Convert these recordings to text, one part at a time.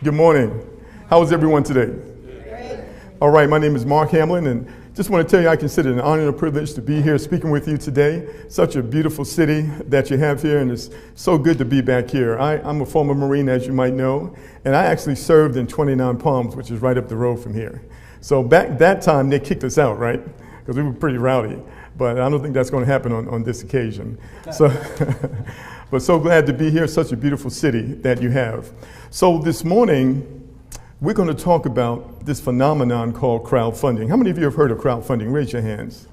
Good morning. How is everyone today? Great. All right, my name is Mark Hamlin, and just want to tell you I consider it an honor and a privilege to be here speaking with you today. Such a beautiful city that you have here, and it's so good to be back here. I'm a former Marine, as you might know, and I actually served in 29 Palms, which is right up the road from here. So back that time, they kicked us out, right? Because we were pretty rowdy. But I don't think that's going to happen on this occasion. So, but so glad to be here. Such a beautiful city that you have. So this morning, we're going to talk about this phenomenon called crowdfunding. How many of you have heard of crowdfunding? Raise your hands.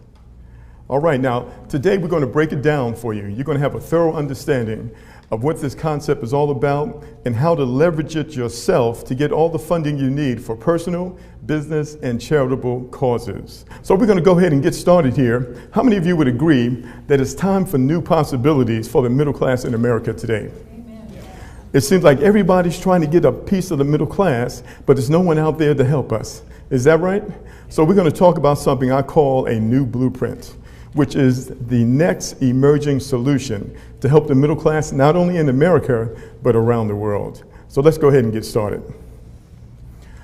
All right, now today we're going to break it down for you. You're going to have a thorough understanding of what this concept is all about and how to leverage it yourself to get all the funding you need for personal, business, and charitable causes. So we're going to go ahead and get started here. How many of you would agree that it's time for new possibilities for the middle class in America today? It seems like everybody's trying to get a piece of the middle class, but there's no one out there to help us. Is that right? So we're going to talk about something I call a new blueprint, which is the next emerging solution to help the middle class, not only in America, but around the world. So let's go ahead and get started.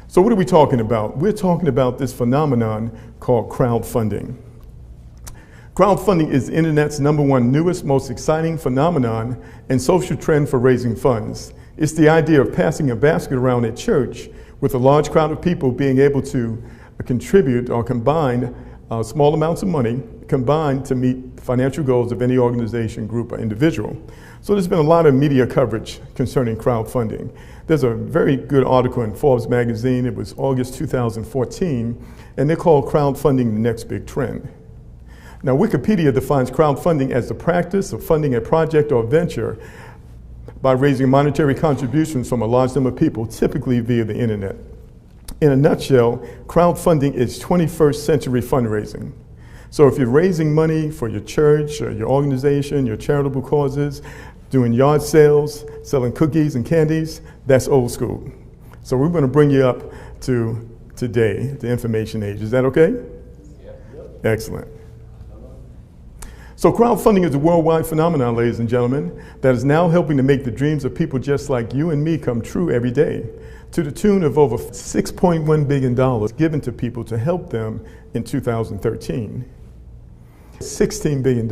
So what are we talking about? We're talking about this phenomenon called crowdfunding. Crowdfunding is the internet's #1 newest, most exciting phenomenon and social trend for raising funds. It's the idea of passing a basket around at church with a large crowd of people being able to contribute or combine small amounts of money combined to meet financial goals of any organization, group, or individual. So there's been a lot of media coverage concerning crowdfunding. There's a very good article in Forbes magazine. It was August 2014, and they call crowdfunding the next big trend. Now, Wikipedia defines crowdfunding as the practice of funding a project or venture by raising monetary contributions from a large number of people, typically via the internet. In a nutshell, crowdfunding is 21st century fundraising. So if you're raising money for your church or your organization, your charitable causes, doing yard sales, selling cookies and candies, that's old school. So we're going to bring you up to today, the information age. Is that okay? Yep. Excellent. So crowdfunding is a worldwide phenomenon, ladies and gentlemen, that is now helping to make the dreams of people just like you and me come true every day, to the tune of over $6.1 billion given to people to help them in 2013. $16 billion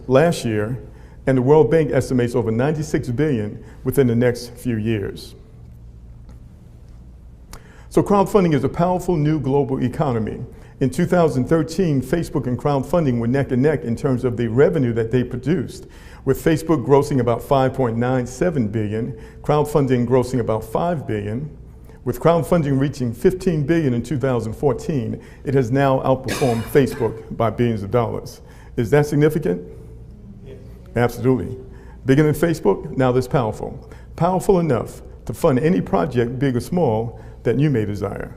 last year, and the World Bank estimates over $96 billion within the next few years. So crowdfunding is a powerful new global economy. In 2013, Facebook and crowdfunding were neck and neck in terms of the revenue that they produced, with Facebook grossing about $5.97 billion, crowdfunding grossing about $5 billion. With crowdfunding reaching $15 billion in 2014, it has now outperformed Facebook by billions of dollars. Is that significant? Yes. Absolutely. Bigger than Facebook? Now that's powerful. Powerful enough to fund any project, big or small, that you may desire.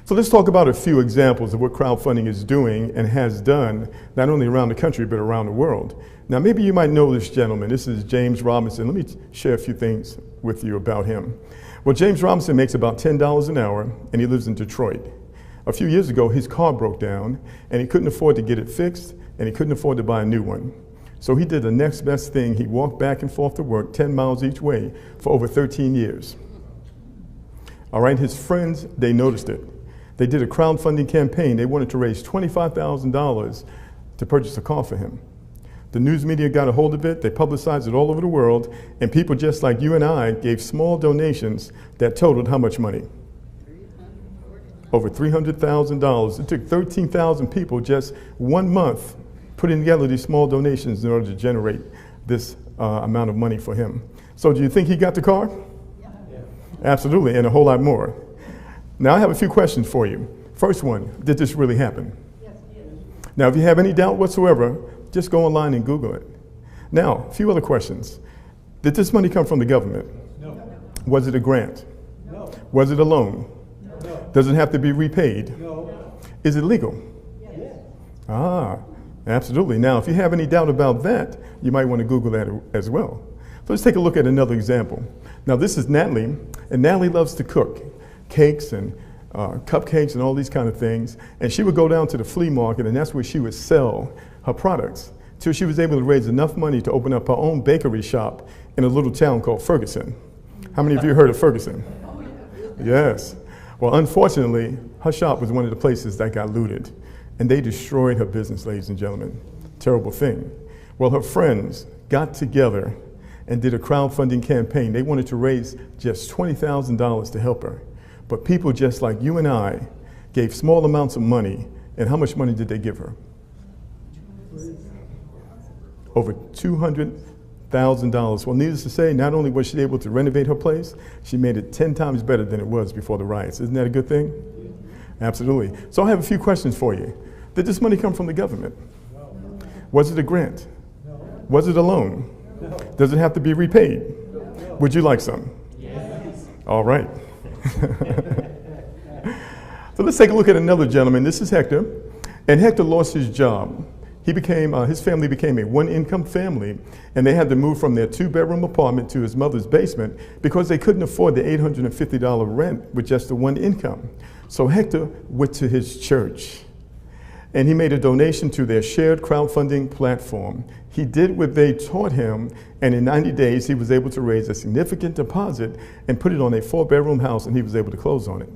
So let's talk about a few examples of what crowdfunding is doing and has done, not only around the country, but around the world. Now, maybe you might know this gentleman. This is James Robinson. Let me share a few things with you about him. Well, James Robinson makes about $10 an hour, and he lives in Detroit. A few years ago, his car broke down, and he couldn't afford to get it fixed, and he couldn't afford to buy a new one. So he did the next best thing. He walked back and forth to work 10 miles each way for over 13 years. All right, his friends, they noticed it. They did a crowdfunding campaign. They wanted to raise $25,000 to purchase a car for him. The news media got a hold of it. They publicized it all over the world, and people just like you and I gave small donations that totaled how much money? Over $300,000. It took 13,000 people just 1 month putting together these small donations in order to generate this amount of money for him. So do you think he got the car? Yeah. Absolutely, and a whole lot more. Now I have a few questions for you. First one, did this really happen? Yes, it did. Now if you have any doubt whatsoever, just go online and Google it. Now, a few other questions. Did this money come from the government? No. Was it a grant? No. Was it a loan? No. Does it have to be repaid? No. Is it legal? Yes. Ah, absolutely. Now, if you have any doubt about that, you might want to Google that as well. So let's take a look at another example. Now this is Natalie, and Natalie loves to cook cakes and cupcakes and all these kind of things. And she would go down to the flea market, and that's where she would sell her products till she was able to raise enough money to open up her own bakery shop in a little town called Ferguson. How many of you heard of Ferguson? Yes. Well, unfortunately, her shop was one of the places that got looted, and they destroyed her business, ladies and gentlemen. Terrible thing. Well, her friends got together and did a crowdfunding campaign. They wanted to raise just $20,000 to help her. But people just like you and I gave small amounts of money. And how much money did they give her? Over $200,000. Well, needless to say, not only was she able to renovate her place, she made it 10 times better than it was before the riots. Isn't that a good thing? Absolutely. So I have a few questions for you. Did this money come from the government? Was it a grant? Was it a loan? Does it have to be repaid? Would you like some? Yes. All right. So let's take a look at another gentleman. This is Hector. And Hector lost his job. His family became a one-income family, and they had to move from their two-bedroom apartment to his mother's basement because they couldn't afford the $850 rent with just the one income. So Hector went to his church, and he made a donation to their shared crowdfunding platform. He did what they taught him, and in 90 days, he was able to raise a significant deposit and put it on a 4-bedroom house, and he was able to close on it.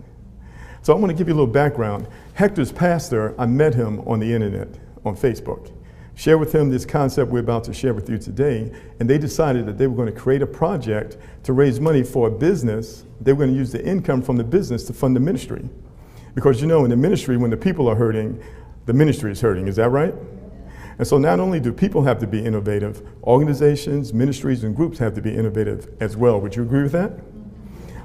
So I want to give you a little background. Hector's pastor, I met him on the internet, on Facebook. Share with him this concept we're about to share with you today, and they decided that they were going to create a project to raise money for a business. They were going to use the income from the business to fund the ministry. Because you know, in the ministry, when the people are hurting, the ministry is hurting. Is that right? And so not only do people have to be innovative, organizations, ministries, and groups have to be innovative as well. Would you agree with that?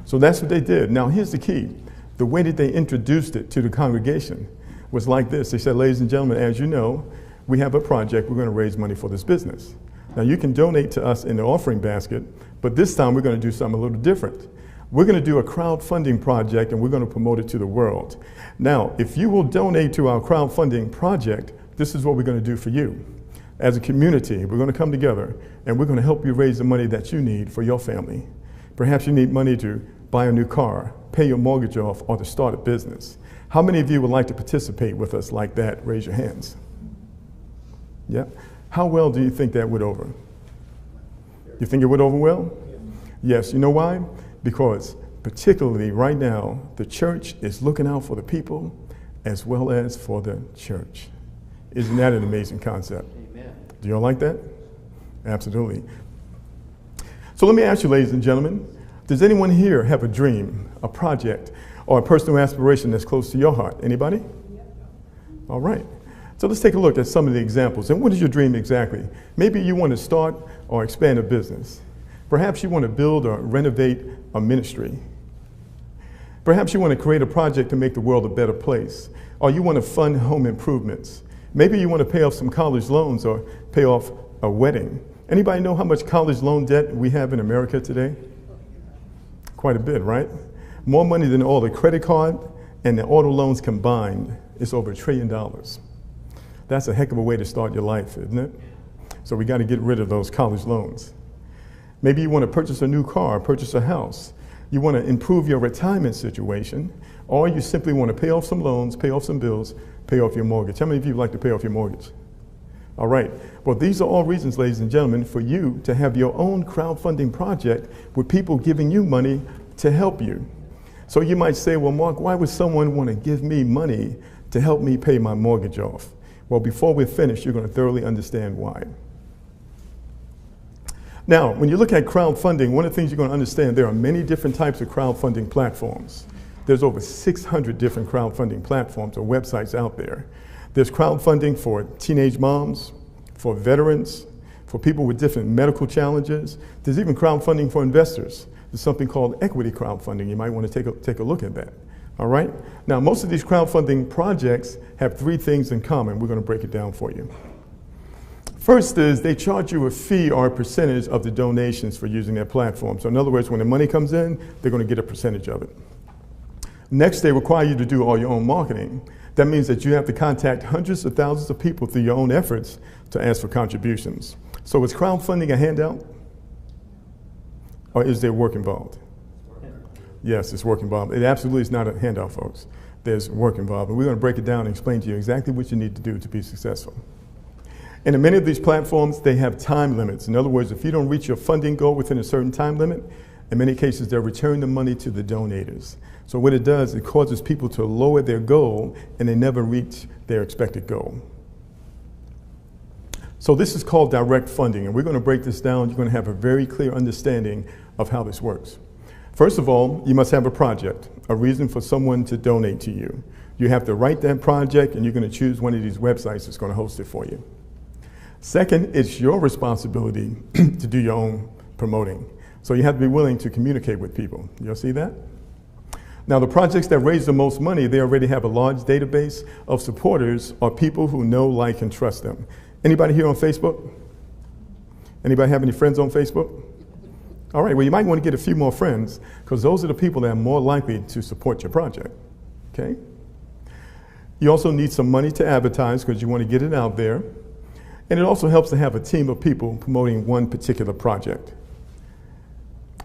So that's what they did. Now here's the key. The way that they introduced it to the congregation was like this. They said, ladies and gentlemen, as you know, we have a project. We're going to raise money for this business. Now you can donate to us in the offering basket, but this time we're going to do something a little different. We're going to do a crowdfunding project, and we're going to promote it to the world. Now, if you will donate to our crowdfunding project, this is what we're going to do for you. As a community, we're going to come together, and we're going to help you raise the money that you need for your family. Perhaps you need money to buy a new car, pay your mortgage off, or to start a business. How many of you would like to participate with us like that? Raise your hands. Yeah. How well do you think that would over? You think it would over well? Yes. You know why? Because particularly right now, the church is looking out for the people as well as for the church. Isn't that an amazing concept? Amen. Do you all like that? Absolutely. So let me ask you, ladies and gentlemen, does anyone here have a dream, a project, or a personal aspiration that's close to your heart? Anybody? All right. So let's take a look at some of the examples. And what is your dream exactly? Maybe you want to start or expand a business. Perhaps you want to build or renovate a ministry. Perhaps you want to create a project to make the world a better place. Or you want to fund home improvements. Maybe you want to pay off some college loans or pay off a wedding. Anybody know how much college loan debt we have in America today? Quite a bit, right? More money than all the credit card and the auto loans combined. It's over $1 trillion. That's a heck of a way to start your life, isn't it? So we got to get rid of those college loans. Maybe you want to purchase a new car, purchase a house. You want to improve your retirement situation, or you simply want to pay off some loans, pay off some bills, pay off your mortgage. How many of you would like to pay off your mortgage? All right. Well, these are all reasons, ladies and gentlemen, for you to have your own crowdfunding project with people giving you money to help you. So you might say, well, Mark, why would someone want to give me money to help me pay my mortgage off? Well, before we're finished, you're going to thoroughly understand why. Now, when you look at crowdfunding, one of the things you're going to understand, there are many different types of crowdfunding platforms. There's over 600 different crowdfunding platforms or websites out there. There's crowdfunding for teenage moms, for veterans, for people with different medical challenges. There's even crowdfunding for investors. There's something called equity crowdfunding. You might want to take a look at that. All right? Now, most of these crowdfunding projects have 3 things in common. We're going to break it down for you. First is they charge you a fee or a percentage of the donations for using their platform. So in other words, when the money comes in, they're going to get a percentage of it. Next, they require you to do all your own marketing. That means that you have to contact hundreds of thousands of people through your own efforts to ask for contributions. So is crowdfunding a handout? Or is there work involved? Yes, it's work involved. It absolutely is not a handout, folks. There's work involved. And we're going to break it down and explain to you exactly what you need to do to be successful. And in many of these platforms, they have time limits. In other words, if you don't reach your funding goal within a certain time limit, In many cases, they'll return the money to the donators. So what it does, it causes people to lower their goal and they never reach their expected goal. So this is called direct funding, and we're going to break this down. You're going to have a very clear understanding of how this works. First of all, you must have a project, a reason for someone to donate to you. You have to write that project, and you're going to choose one of these websites that's going to host it for you. Second, it's your responsibility to do your own promoting. So you have to be willing to communicate with people. You'll see that? Now, the projects that raise the most money, they already have a large database of supporters or people who know, like, and trust them. Anybody here on Facebook? Anybody have any friends on Facebook? All right, well, you might want to get a few more friends because those are the people that are more likely to support your project, okay? You also need some money to advertise because you want to get it out there. And it also helps to have a team of people promoting one particular project.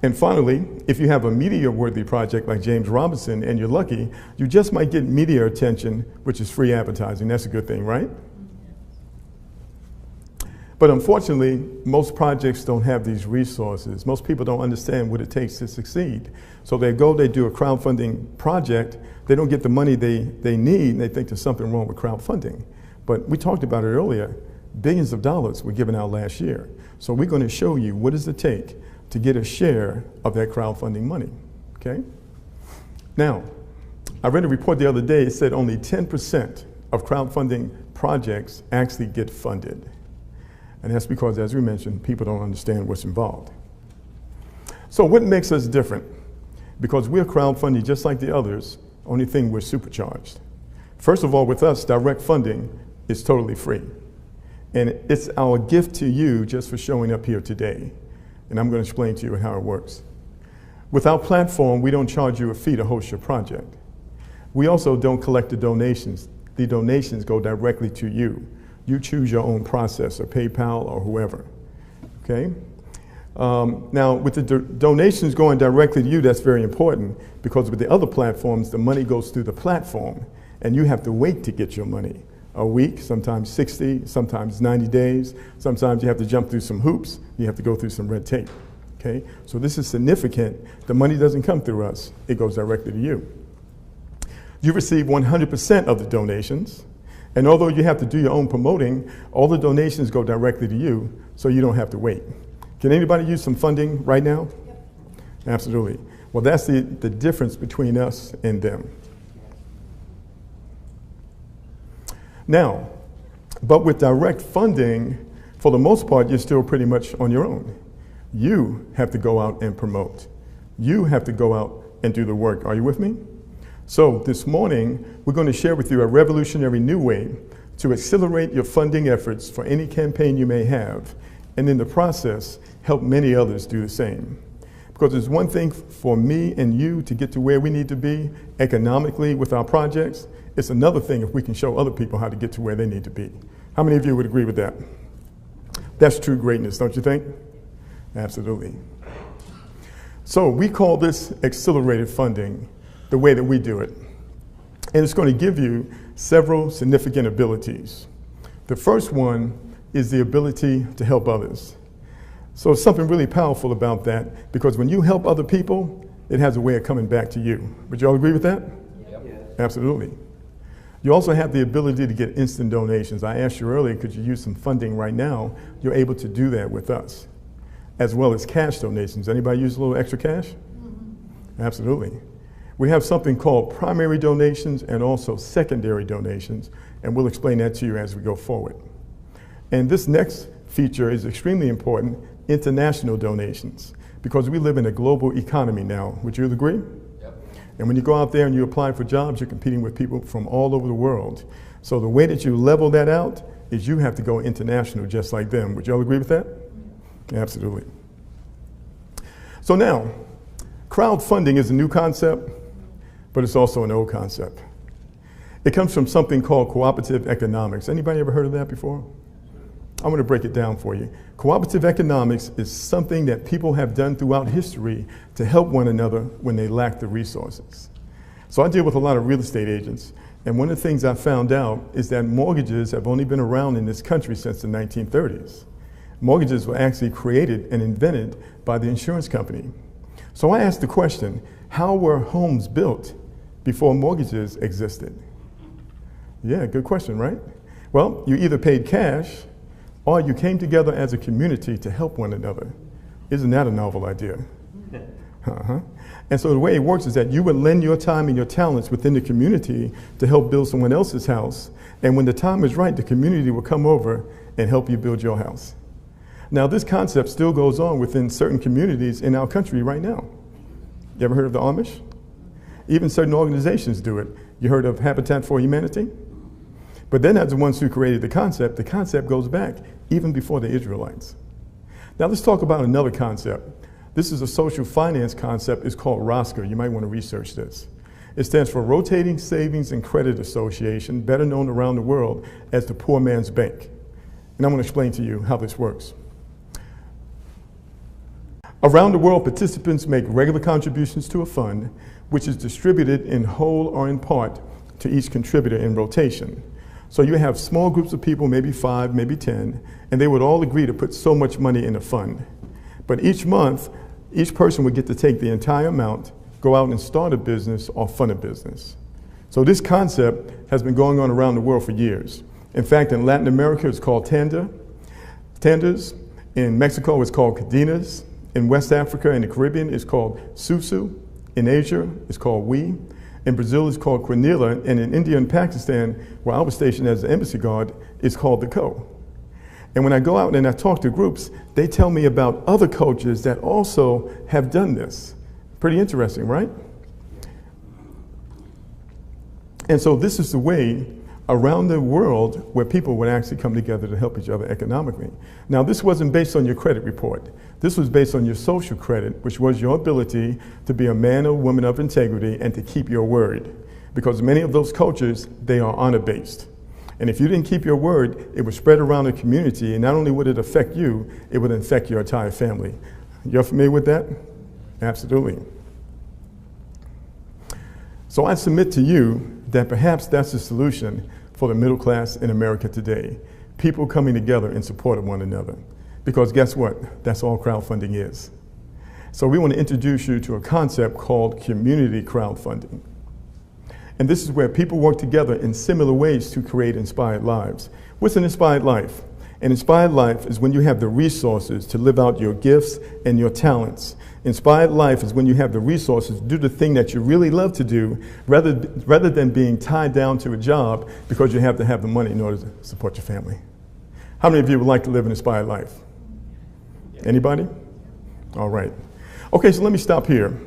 And finally, if you have a media-worthy project like James Robinson and you're lucky, you just might get media attention, which is free advertising. That's a good thing, right? But unfortunately, most projects don't have these resources. Most people don't understand what it takes to succeed. So they go, they do a crowdfunding project, they don't get the money they need, and they think there's something wrong with crowdfunding. But we talked about it earlier, billions of dollars were given out last year. So we're going to show you what does it take to get a share of that crowdfunding money, okay? Now, I read a report the other day, it said only 10% of crowdfunding projects actually get funded. And that's because, as we mentioned, people don't understand what's involved. So what makes us different? Because we're crowdfunding just like the others, only thing we're supercharged. First of all, with us, direct funding is totally free. And it's our gift to you just for showing up here today. And I'm going to explain to you how it works. With our platform, we don't charge you a fee to host your project. We also don't collect the donations. The donations go directly to you. You choose your own processor, PayPal or whoever, okay? Now, with the donations going directly to you, that's very important because with the other platforms, the money goes through the platform and you have to wait to get your money. A week, sometimes 60, sometimes 90 days. Sometimes you have to jump through some hoops. You have to go through some red tape, okay? So this is significant. The money doesn't come through us. It goes directly to you. You receive 100% of the donations. And although you have to do your own promoting, all the donations go directly to you, so you don't have to wait. Can anybody use some funding right now? Yep. Absolutely. Well, that's the difference between us and them. Now, but with direct funding, for the most part, you're still pretty much on your own. You have to go out and promote. You have to go out and do the work. Are you with me? So this morning, we're going to share with you a revolutionary new way to accelerate your funding efforts for any campaign you may have, and in the process, help many others do the same. Because it's one thing for me and you to get to where we need to be economically with our projects. It's another thing if we can show other people how to get to where they need to be. How many of you would agree with that? That's true greatness, don't you think? Absolutely. So we call this accelerated funding, the way that we do it. And it's going to give you several significant abilities. The first one is the ability to help others. So it's something really powerful about that, because when you help other people, it has a way of coming back to you. Would you all agree with that? Yep. Absolutely. You also have the ability to get instant donations. I asked you earlier, could you use some funding right now? You're able to do that with us, as well as cash donations. Anybody use a little extra cash? Mm-hmm. Absolutely. We have something called primary donations and also secondary donations, and we'll explain that to you as we go forward. And this next feature is extremely important, international donations, because we live in a global economy now. Would you agree? Yep. And when you go out there and you apply for jobs, you're competing with people from all over the world. So the way that you level that out is you have to go international just like them. Would you all agree with that? Absolutely. So now, crowdfunding is a new concept, but it's also an old concept. It comes from something called cooperative economics. Anybody ever heard of that before? I'm going to break it down for you. Cooperative economics is something that people have done throughout history to help one another when they lack the resources. So I deal with a lot of real estate agents, and one of the things I found out is that mortgages have only been around in this country since the 1930s. Mortgages were actually created and invented by the insurance company. So I asked the question, how were homes built before mortgages existed? Yeah, good question, right? Well, you either paid cash or you came together as a community to help one another. Isn't that a novel idea? And so the way it works is that you would lend your time and your talents within the community to help build someone else's house. And when the time is right, the community will come over and help you build your house. Now, this concept still goes on within certain communities in our country right now. You ever heard of the Amish? Even certain organizations do it. You heard of Habitat for Humanity? But they're not the ones who created the concept. The concept goes back even before the Israelites. Now let's talk about another concept. This is a social finance concept. It's called ROSCA. You might want to research this. It stands for Rotating Savings and Credit Association, better known around the world as the Poor Man's Bank. And I'm going to explain to you how this works. Around the world, participants make regular contributions to a fund, which is distributed in whole or in part to each contributor in rotation. So you have small groups of people, maybe 5, maybe 10, and they would all agree to put so much money in a fund. But each month, each person would get to take the entire amount, go out and start a business or fund a business. So this concept has been going on around the world for years. In fact, in Latin America, it's called tandas. In Mexico, it's called cadenas. In West Africa and the Caribbean, it's called susu. In Asia, it's called we. In Brazil, it's called quinila. And in India and Pakistan, where I was stationed as an embassy guard, it's called the ko. And when I go out and I talk to groups, they tell me about other cultures that also have done this. Pretty interesting, right? And so this is the way around the world where people would actually come together to help each other economically. Now, this wasn't based on your credit report. This was based on your social credit, which was your ability to be a man or woman of integrity and to keep your word. Because many of those cultures, they are honor-based. And if you didn't keep your word, it would spread around the community, and not only would it affect you, it would infect your entire family. You're familiar with that? Absolutely. So I submit to you that perhaps that's the solution for the middle class in America today. People coming together in support of one another. Because guess what? That's all crowdfunding is. So we want to introduce you to a concept called community crowdfunding. And this is where people work together in similar ways to create inspired lives. What's an inspired life? An inspired life is when you have the resources to live out your gifts and your talents. Inspired life is when you have the resources to do the thing that you really love to do rather than being tied down to a job because you have to have the money in order to support your family. How many of you would like to live an inspired life? Anybody? All right. Okay, so let me stop here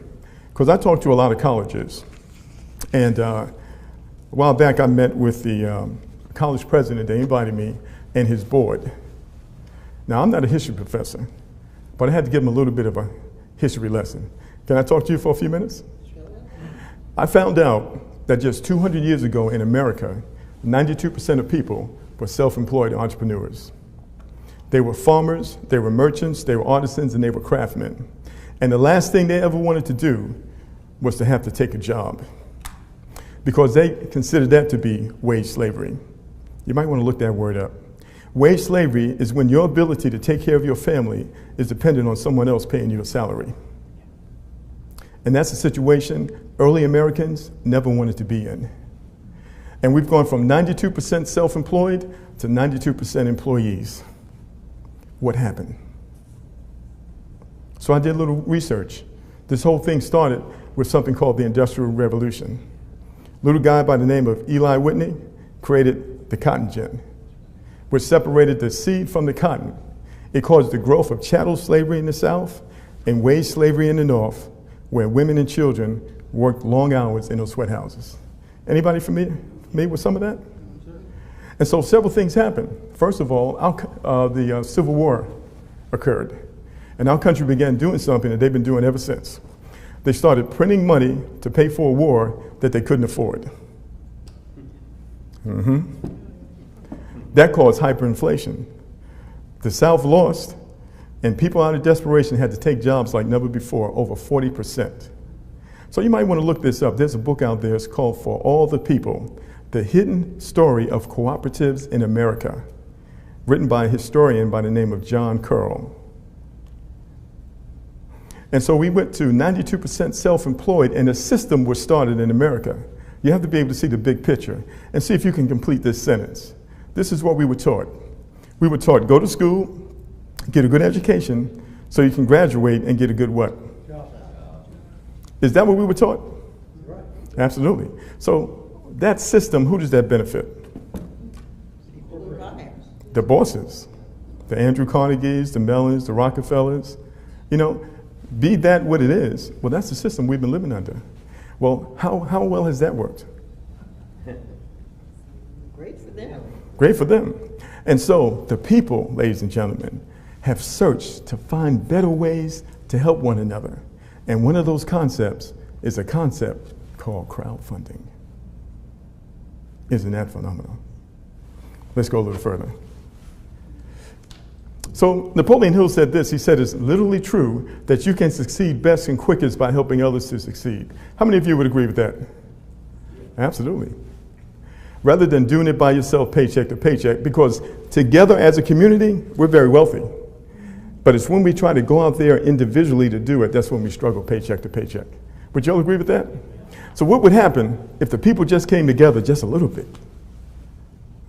because I talked to a lot of colleges. And a while back, I met with the college president. They invited me and his board. Now, I'm not a history professor, but I had to give him a little bit of a history lesson. Can I talk to you for a few minutes? Sure. I found out that just 200 years ago in America, 92% of people were self-employed entrepreneurs. They were farmers, they were merchants, they were artisans, and they were craftsmen. And the last thing they ever wanted to do was to have to take a job, because they considered that to be wage slavery. You might want to look that word up. Wage slavery is when your ability to take care of your family is dependent on someone else paying you a salary. And that's a situation early Americans never wanted to be in. And we've gone from 92% self-employed to 92% employees. What happened? So I did a little research. This whole thing started with something called the Industrial Revolution. A little guy by the name of Eli Whitney created the cotton gin, which separated the seed from the cotton. It caused the growth of chattel slavery in the South and wage slavery in the North, where women and children worked long hours in those sweat houses. Anybody familiar with some of that? And so several things happened. First of all, the Civil War occurred. And our country began doing something that they've been doing ever since. They started printing money to pay for a war that they couldn't afford. That caused hyperinflation. The South lost, and people out of desperation had to take jobs like never before, over 40%. So you might want to look this up. There's a book out there, it's called For All the People, The Hidden Story of Cooperatives in America, written by a historian by the name of John Curl. And so we went to 92% self-employed, and a system was started in America. You have to be able to see the big picture and see if you can complete this sentence. This is what we were taught. We were taught, go to school, get a good education, so you can graduate and get a good what? Is that what we were taught? Right. Absolutely. So that system, who does that benefit? The bosses, the Andrew Carnegies, the Mellons, the Rockefellers. You know, be that what it is, well, that's the system we've been living under. Well, how well has that worked? Great for them. Great for them. And so the people, ladies and gentlemen, have searched to find better ways to help one another. And one of those concepts is a concept called crowdfunding. Isn't that phenomenal? Let's go a little further. So Napoleon Hill said this. He said, it's literally true that you can succeed best and quickest by helping others to succeed. How many of you would agree with that? Absolutely. Rather than doing it by yourself, paycheck to paycheck, because together as a community, we're very wealthy. But it's when we try to go out there individually to do it, that's when we struggle paycheck to paycheck. Would you all agree with that? So what would happen if the people just came together just a little bit?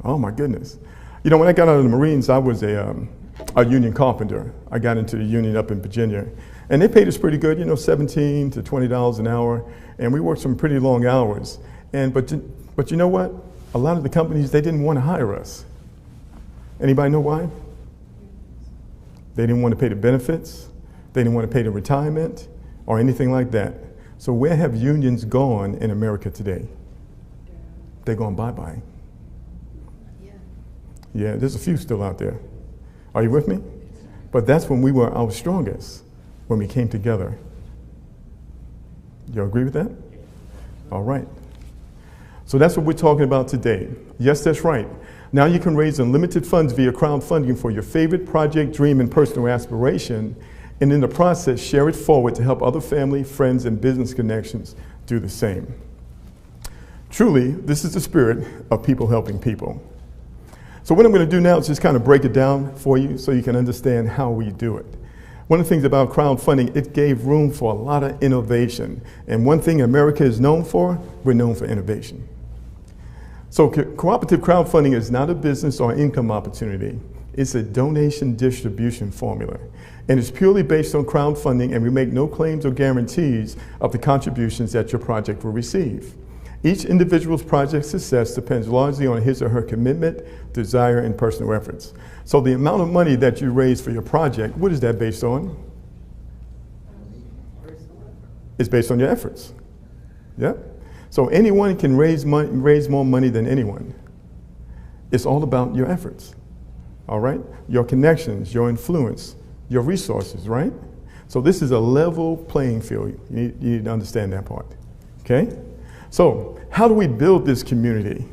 Oh my goodness. You know, when I got out of the Marines, I was a union carpenter. I got into the union up in Virginia. And they paid us pretty good, you know, $17 to $20 an hour. And we worked some pretty long hours. But you know what? A lot of the companies, they didn't want to hire us. Anybody know why? They didn't want to pay the benefits. They didn't want to pay the retirement or anything like that. So where have unions gone in America today? They're gone bye-bye. Yeah, there's a few still out there. Are you with me? But that's when we were our strongest, when we came together. You agree with that? All right. So that's what we're talking about today. Yes, that's right. Now you can raise unlimited funds via crowdfunding for your favorite project, dream, and personal aspiration, and in the process, share it forward to help other family, friends, and business connections do the same. Truly, this is the spirit of people helping people. So what I'm going to do now is just kind of break it down for you so you can understand how we do it. One of the things about crowdfunding, it gave room for a lot of innovation. And one thing America is known for, we're known for innovation. So cooperative crowdfunding is not a business or income opportunity. It's a donation distribution formula. And it's purely based on crowdfunding, and we make no claims or guarantees of the contributions that your project will receive. Each individual's project success depends largely on his or her commitment, desire, and personal efforts. So the amount of money that you raise for your project, what is that based on? It's based on your efforts. Yeah? So anyone can raise more money than anyone. It's all about your efforts, all right? Your connections, your influence, your resources, right? So this is a level playing field. You need to understand that part, okay? So how do we build this community?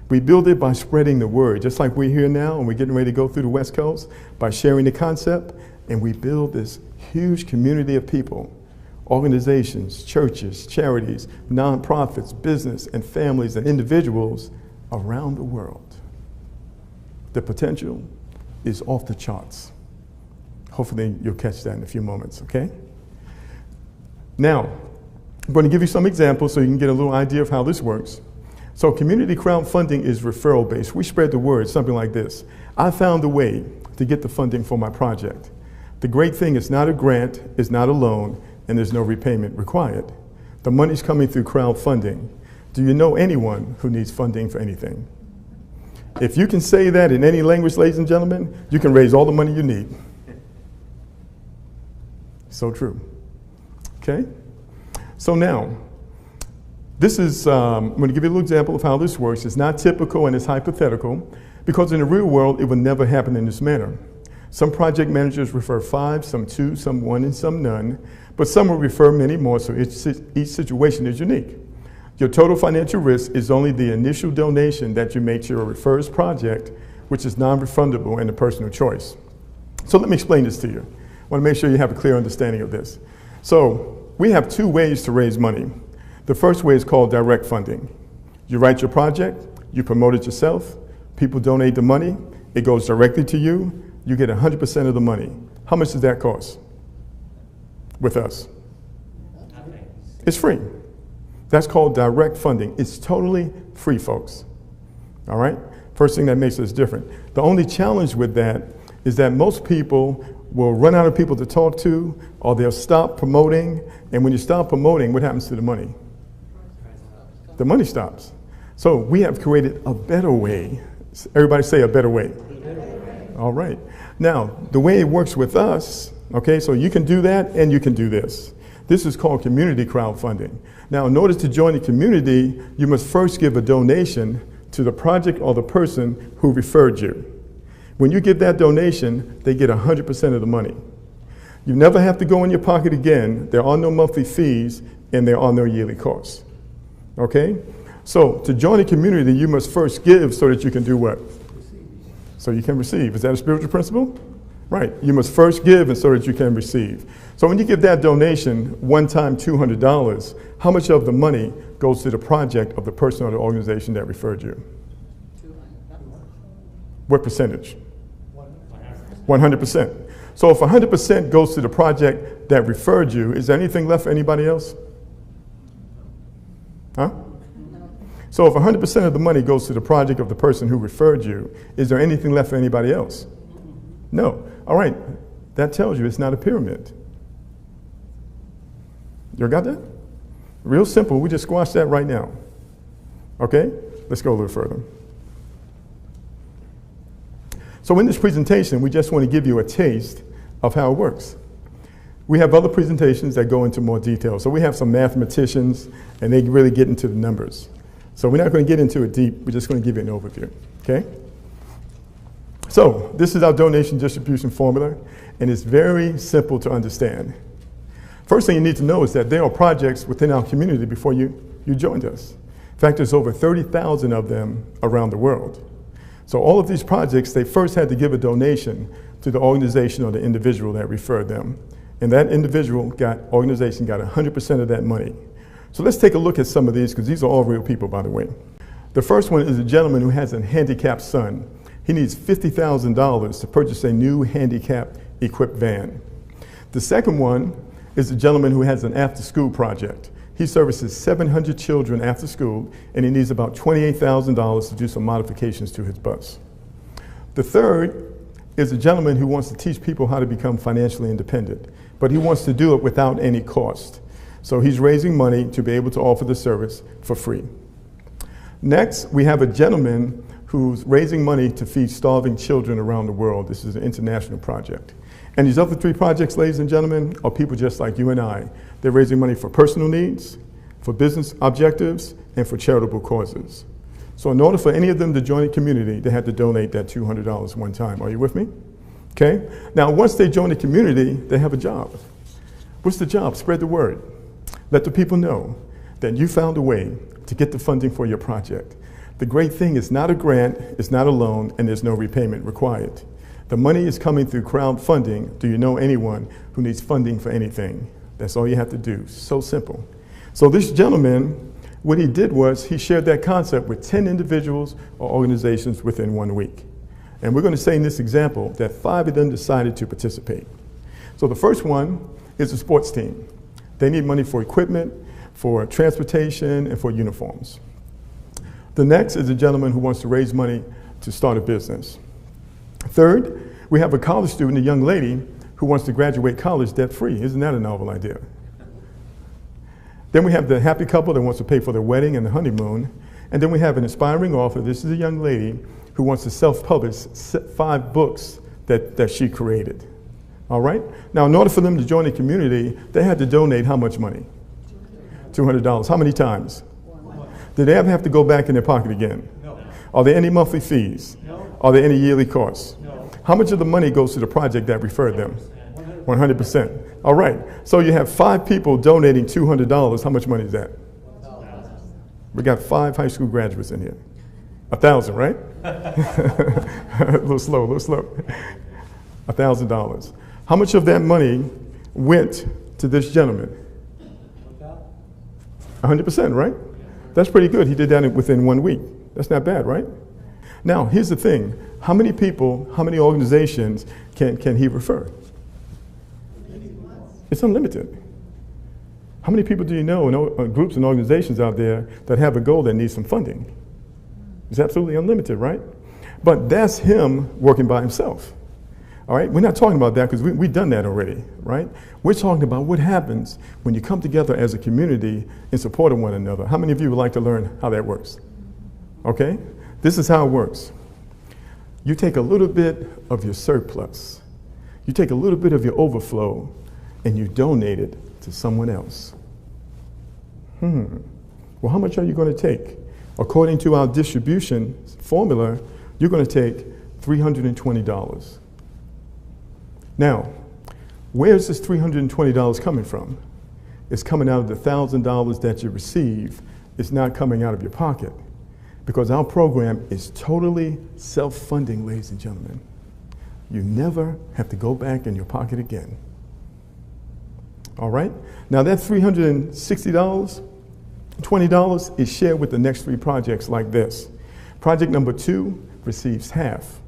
We build it by spreading the word, just like we're here now and we're getting ready to go through the West Coast, by sharing the concept, and we build this huge community of people, organizations, churches, charities, nonprofits, business, and families and individuals around the world. The potential is off the charts. Hopefully you'll catch that in a few moments, okay? Now, I'm going to give you some examples so you can get a little idea of how this works. So community crowdfunding is referral based. We spread the word, something like this. I found a way to get the funding for my project. The great thing is not a grant, it's not a loan, and there's no repayment required. The money's coming through crowdfunding. Do you know anyone who needs funding for anything? If you can say that in any language, ladies and gentlemen, you can raise all the money you need. So true. Okay? So now, this is, I'm going to give you a little example of how this works. It's not typical and it's hypothetical, because in the real world, it would never happen in this manner. Some project managers refer 5, some 2, some 1, and some none, but some will refer many more, so each situation is unique. Your total financial risk is only the initial donation that you make to your referr's project, which is non-refundable and a personal choice. So let me explain this to you. I want to make sure you have a clear understanding of this. So we have 2 ways to raise money. The first way is called direct funding. You write your project, you promote it yourself, people donate the money, it goes directly to you, you get 100% of the money. How much does that cost? with us? It's free. That's called direct funding. It's totally free, folks. All right? First thing that makes us different. The only challenge with that is that most people will run out of people to talk to, or they'll stop promoting. And when you stop promoting, what happens to the money? The money stops. So we have created a better way. Everybody say a better way. All right. Now, the way it works with us, okay, so you can do that and you can do this. This is called community crowdfunding. Now, in order to join the community, you must first give a donation to the project or the person who referred you. When you give that donation, they get 100% of the money. You never have to go in your pocket again. There are no monthly fees and there are no yearly costs. Okay? So to join a community, you must first give so that you can do what? So you can receive. Is that a spiritual principle? Right. You must first give and so that you can receive. So when you give that donation, one time $200, how much of the money goes to the project of the person or the organization that referred you? What percentage? 100%. So if 100% goes to the project that referred you, is there anything left for anybody else? Huh? So if 100% of the money goes to the project of the person who referred you, is there anything left for anybody else? No. All right. That tells you it's not a pyramid. You got that? Real simple. We just squash that right now. Okay? Let's go a little further. So in this presentation, we just want to give you a taste of how it works. We have other presentations that go into more detail. So we have some mathematicians, and they really get into the numbers. So we're not going to get into it deep. We're just going to give you an overview. Okay? So this is our donation distribution formula, and it's very simple to understand. First thing you need to know is that there are projects within our community before you joined us. In fact, there's over 30,000 of them around the world. So all of these projects, they first had to give a donation to the organization or the individual that referred them. And that organization got 100% of that money. So let's take a look at some of these, because these are all real people, by the way. The first one is a gentleman who has a handicapped son. He needs $50,000 to purchase a new handicapped equipped van. The second one is a gentleman who has an after-school project. He services 700 children after school, and he needs about $28,000 to do some modifications to his bus. The third is a gentleman who wants to teach people how to become financially independent, but he wants to do it without any cost. So he's raising money to be able to offer the service for free. Next, we have a gentleman who's raising money to feed starving children around the world. This is an international project. And these other three projects, ladies and gentlemen, are people just like you and I. They're raising money for personal needs, for business objectives, and for charitable causes. So in order for any of them to join a community, they had to donate that $200 one time. Are you with me? Okay? Now, once they join the community, they have a job. What's the job? Spread the word. Let the people know that you found a way to get the funding for your project. The great thing is not a grant, it's not a loan, and there's no repayment required. The money is coming through crowdfunding. Do you know anyone who needs funding for anything? That's all you have to do. So simple. So this gentleman, what he did was he shared that concept with 10 individuals or organizations within 1 week. And we're going to say in this example that 5 of them decided to participate. So the first one is a sports team. They need money for equipment, for transportation, and for uniforms. The next is a gentleman who wants to raise money to start a business. Third, we have a college student, a young lady, who wants to graduate college debt-free. Isn't that a novel idea? Then we have the happy couple that wants to pay for their wedding and the honeymoon. And then we have an inspiring author. This is a young lady who wants to self-publish 5 books that she created. All right? Now, in order for them to join the community, they had to donate how much money? $200. How many times? 1. Did they ever have to go back in their pocket again? No. Are there any monthly fees? No. Are there any yearly costs? No. How much of the money goes to the project that referred them? 100%. All right. So you have 5 people donating $200. How much money is that? 1,000. We got 5 high school graduates in here. 1,000, right? A little slow, a little slow. $1,000. How much of that money went to this gentleman? 100%, right? That's pretty good. He did that within 1 week. That's not bad, right? Now, here's the thing. How many people, how many organizations can he refer? It's unlimited. How many people do you know in groups and organizations out there that have a goal that needs some funding? It's absolutely unlimited, right? But that's him working by himself. All right, we're not talking about that because we've done that already, right? We're talking about what happens when you come together as a community in support of one another. How many of you would like to learn how that works? Okay, this is how it works. You take a little bit of your surplus, you take a little bit of your overflow, and you donate it to someone else. Well, how much are you going to take? According to our distribution formula, you're going to take $320. Now, where's this $320 coming from? It's coming out of the $1,000 that you receive. It's not coming out of your pocket, because our program is totally self-funding, ladies and gentlemen. You never have to go back in your pocket again. All right? Now that $360, $20 is shared with the next 3 projects like this. Project number 2 receives half,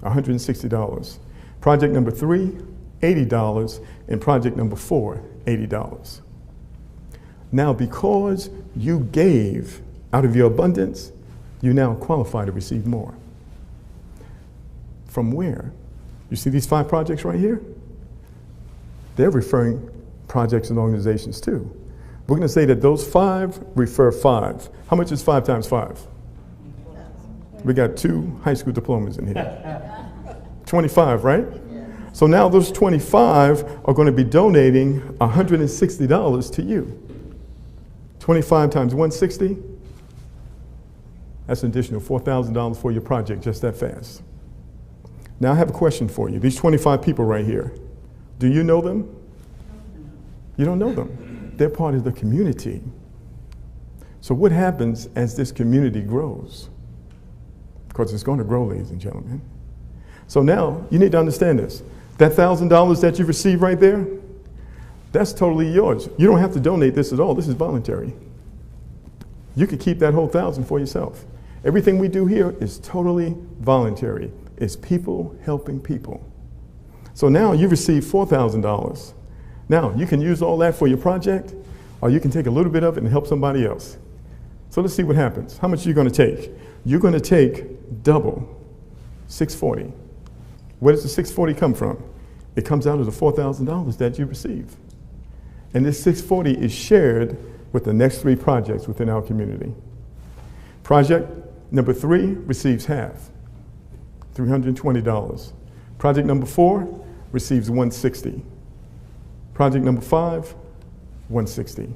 $160. Project number 3, $80, and project number 4, $80. Now, because you gave out of your abundance, you now qualify to receive more. From where? You see these 5 projects right here? They're referring projects and organizations too. We're going to say that those 5 refer 5. How much is 5 times 5? We got 2 high school diplomas in here. 25, right? So now those 25 are going to be donating $160 to you. 25 times 160, that's an additional $4,000 for your project just that fast. Now I have a question for you. These 25 people right here, do you know them? You don't know them. They're part of the community. So what happens as this community grows? Because it's going to grow, ladies and gentlemen. So now you need to understand this. That $1,000 that you receive right there, that's totally yours. You don't have to donate this at all. This is voluntary. You could keep that whole 1,000 for yourself. Everything we do here is totally voluntary. It's people helping people. So now you receive $4,000. Now you can use all that for your project, or you can take a little bit of it and help somebody else. So let's see what happens. How much are you going to take? You're going to take double, $640. Where does the $640 come from? It comes out of the $4,000 that you receive. And this $640 is shared with the next 3 projects within our community. Project number 3 receives half, $320. Project number 4 receives $160. Project number 5, $160.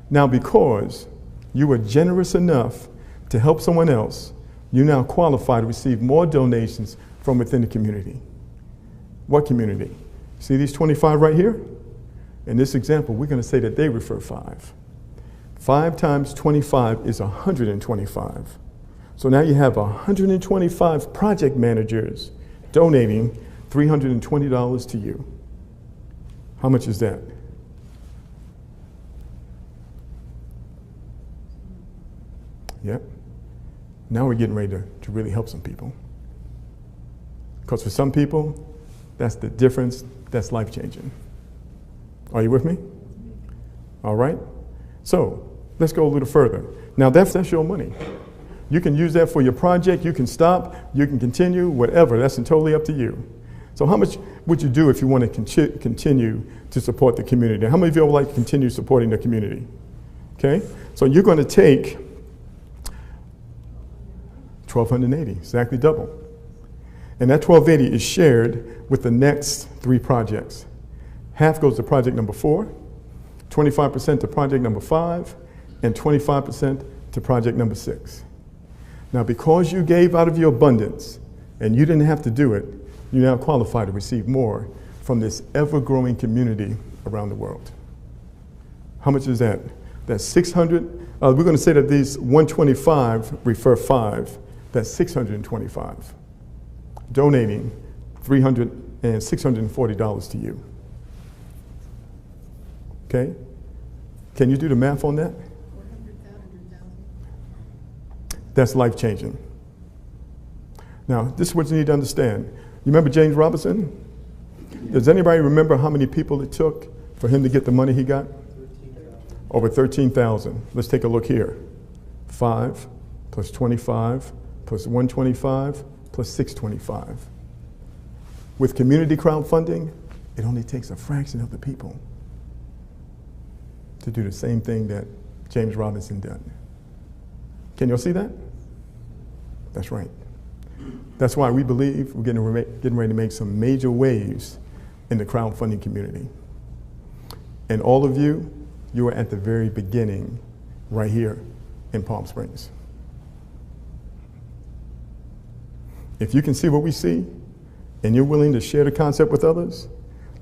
Now, because you were generous enough to help someone else, you now qualify to receive more donations from within the community. What community? See these 25 right here? In this example, we're going to say that they refer 5. 5 times 25 is 125. So now you have 125 project managers donating $320 to you. How much is that? Yep. Now we're getting ready to really help some people. Because for some people, that's the difference, that's life-changing. Are you with me? All right? So let's go a little further. Now that's your money. You can use that for your project, you can stop, you can continue, whatever, that's totally up to you. So how much would you do if you want to continue to support the community? How many of you would like to continue supporting the community? Okay, so you're going to take $1,280, exactly double. And that $1,280 is shared with the next 3 projects. Half goes to project number 4, 25% to project number 5, and 25% to project number 6. Now, because you gave out of your abundance and you didn't have to do it, you now qualify to receive more from this ever-growing community around the world. How much is that? That's 600. We're going to say that these 125 refer 5. That's 625. Donating $300 and $640 to you. Okay? Can you do the math on that? That's life-changing. Now, this is what you need to understand. You remember James Robinson? Does anybody remember how many people it took for him to get the money he got? Over 13,000. Let's take a look here. 5 plus 25 plus 125 plus 625. With community crowdfunding, it only takes a fraction of the people to do the same thing that James Robinson did. Can you see that? That's right. That's why we believe we're getting ready to make some major waves in the crowdfunding community. And all of you, you are at the very beginning right here in Palm Springs. If you can see what we see, and you're willing to share the concept with others,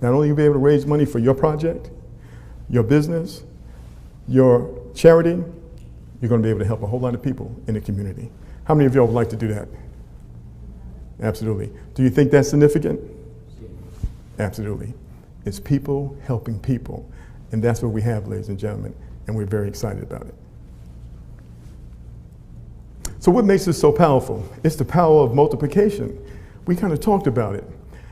not only will you be able to raise money for your project, your business, your charity, you're going to be able to help a whole lot of people in the community. How many of y'all would like to do that? Absolutely. Do you think that's significant? Absolutely. It's people helping people. And that's what we have, ladies and gentlemen, and we're very excited about it. So what makes this so powerful? It's the power of multiplication. We kind of talked about it.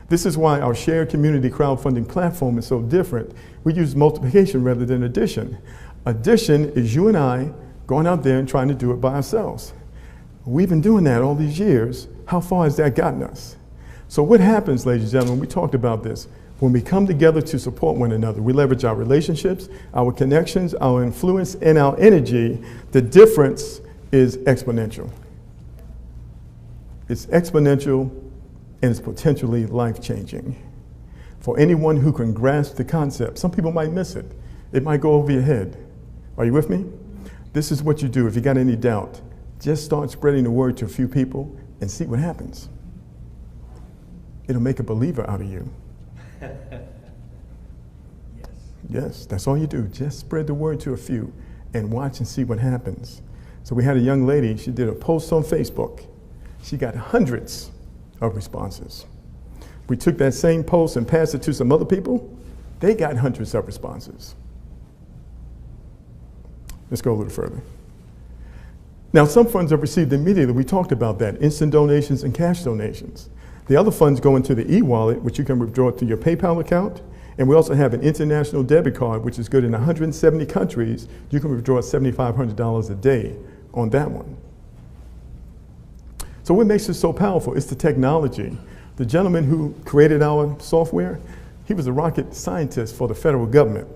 This is why our shared community crowdfunding platform is so different. We use multiplication rather than addition. Addition is you and I going out there and trying to do it by ourselves. We've been doing that all these years. How far has that gotten us? So what happens, ladies and gentlemen, we talked about this, when we come together to support one another, we leverage our relationships, our connections, our influence, and our energy, the difference is exponential. It's exponential and it's potentially life-changing. For anyone who can grasp the concept, some people might miss it. It might go over your head. Are you with me? This is what you do if you got any doubt. Just start spreading the word to a few people and see what happens. It'll make a believer out of you. Yes, that's all you do. Just spread the word to a few and watch and see what happens. So we had a young lady, she did a post on Facebook. She got hundreds of responses. We took that same post and passed it to some other people. They got hundreds of responses. Let's go a little further. Now, some funds are received immediately. We talked about that, instant donations and cash donations. The other funds go into the e-wallet, which you can withdraw to your PayPal account. And we also have an international debit card, which is good in 170 countries. You can withdraw $7,500 a day on that one. So what makes it so powerful? It's the technology. The gentleman who created our software, he was a rocket scientist for the federal government.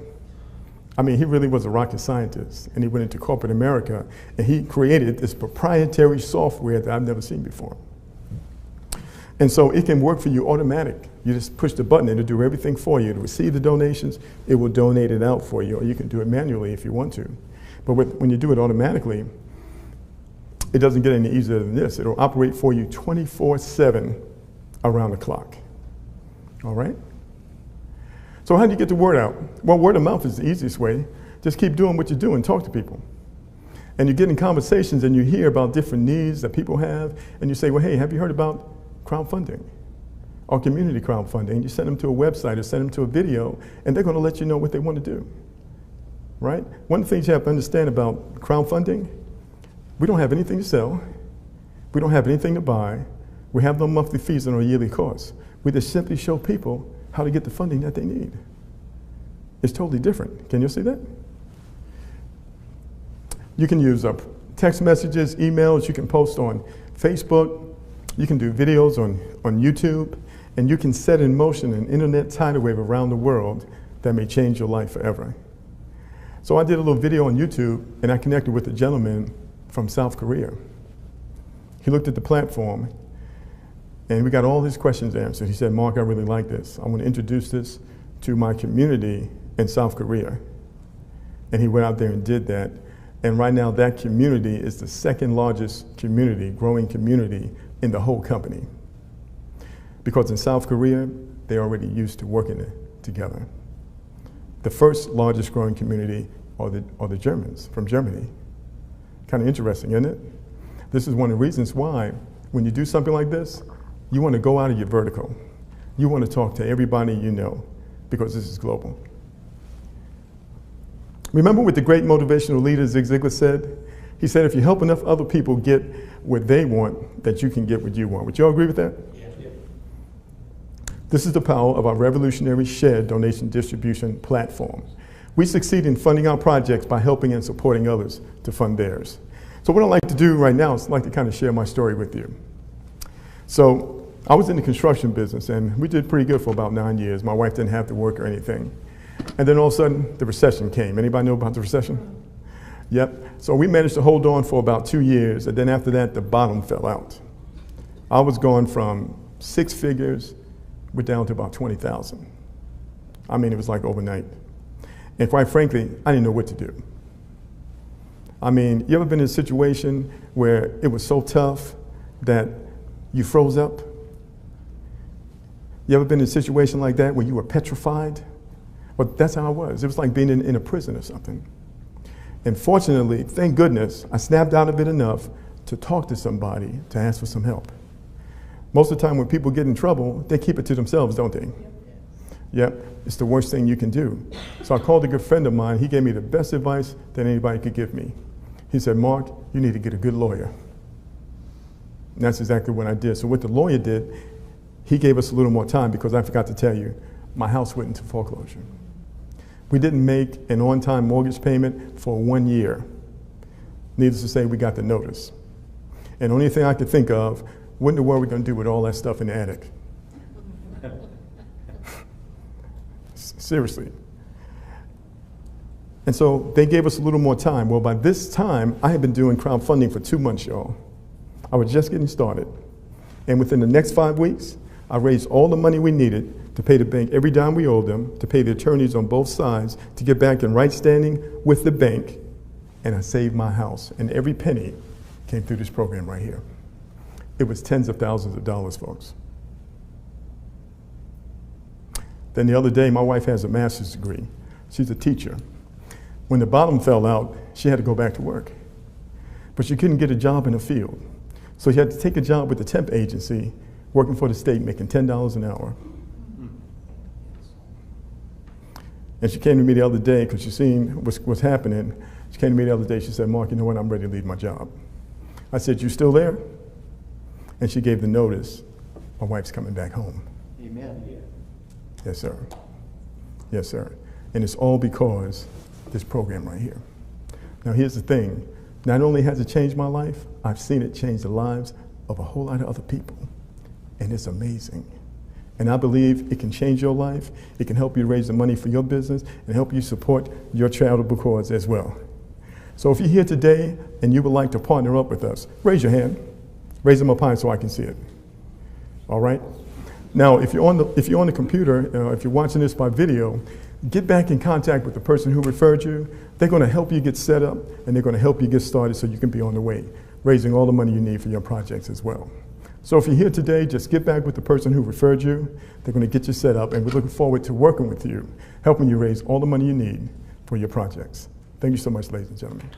I mean, he really was a rocket scientist, and he went into corporate America, and he created this proprietary software that I've never seen before. And so it can work for you automatic. You just push the button and it'll do everything for you. To receive the donations, it will donate it out for you, or you can do it manually if you want to. But when you do it automatically, it doesn't get any easier than this. It'll operate for you 24/7 around the clock. All right? So how do you get the word out? Well, word of mouth is the easiest way. Just keep doing what you're doing, talk to people. And you get in conversations and you hear about different needs that people have, and you say, well, hey, have you heard about crowdfunding or community crowdfunding? You send them to a website or send them to a video, and they're going to let you know what they want to do, right? One of the things you have to understand about crowdfunding, we don't have anything to sell. We don't have anything to buy. We have no monthly fees on our yearly costs. We just simply show people how to get the funding that they need. It's totally different. Can you see that? You can use text messages, emails. You can post on Facebook. You can do videos on YouTube, and you can set in motion an internet tidal wave around the world that may change your life forever. So I did a little video on YouTube, and I connected with a gentleman from South Korea. He looked at the platform, and we got all his questions answered. He said, Mark, I really like this. I want to introduce this to my community in South Korea. And he went out there and did that. And right now, that community is the second largest community, growing community in the whole company. Because in South Korea, they're already used to working together. The first largest growing community are the Germans, from Germany. Kind of interesting, isn't it? This is one of the reasons why, when you do something like this, you want to go out of your vertical. You want to talk to everybody you know, because this is global. Remember what the great motivational leader Zig Ziglar said? He said, if you help enough other people get what they want, that you can get what you want. Would you all agree with that? Yeah. This is the power of our revolutionary shared donation distribution platform. We succeed in funding our projects by helping and supporting others to fund theirs. So what I'd like to do right now is I'd like to kind of share my story with you. So I was in the construction business, and we did pretty good for about 9 years. My wife didn't have to work or anything. And then all of a sudden, the recession came. Anybody know about the recession? Yep. So we managed to hold on for about 2 years, and then after that, the bottom fell out. I was going from 6 figures, we're down to about 20,000. I mean, it was like overnight. And quite frankly, I didn't know what to do. I mean, you ever been in a situation where it was so tough that you froze up? You ever been in a situation like that where you were petrified? Well, that's how I was. It was like being in a prison or something. And fortunately, thank goodness, I snapped out of it enough to talk to somebody to ask for some help. Most of the time when people get in trouble, they keep it to themselves, don't they? Yep, it's the worst thing you can do. So I called a good friend of mine. He gave me the best advice that anybody could give me. He said, Mark, you need to get a good lawyer. And that's exactly what I did. So what the lawyer did, he gave us a little more time because I forgot to tell you, my house went into foreclosure. We didn't make an on-time mortgage payment for 1 year. Needless to say, we got the notice. And the only thing I could think of, what in the world are we going to do with all that stuff in the attic? Seriously. And so they gave us a little more time. Well, by this time, I had been doing crowdfunding for 2 months, y'all. I was just getting started. And within the next 5 weeks, I raised all the money we needed to pay the bank every dime we owed them, to pay the attorneys on both sides, to get back in right standing with the bank, and I saved my house. And every penny came through this program right here. It was tens of thousands of dollars, folks. Then the other day, my wife has a master's degree. She's a teacher. When the bottom fell out, she had to go back to work. But she couldn't get a job in the field. So she had to take a job with the temp agency, working for the state, making $10 an hour. And she came to me the other day because she seen what's happening. She came to me the other day, she said, Mark, you know what, I'm ready to leave my job. I said, you still there? And she gave the notice, my wife's coming back home. Amen. Yes, sir. Yes, sir. And it's all because of this program right here. Now, here's the thing. Not only has it changed my life, I've seen it change the lives of a whole lot of other people. And it's amazing. And I believe it can change your life. It can help you raise the money for your business and help you support your charitable cause as well. So if you're here today and you would like to partner up with us, raise your hand. Raise them up high so I can see it. All right? Now, if you're on the computer, if you're watching this by video, get back in contact with the person who referred you. They're going to help you get set up, and they're going to help you get started so you can be on the way, raising all the money you need for your projects as well. So if you're here today, just get back with the person who referred you. They're going to get you set up, and we're looking forward to working with you, helping you raise all the money you need for your projects. Thank you so much, ladies and gentlemen.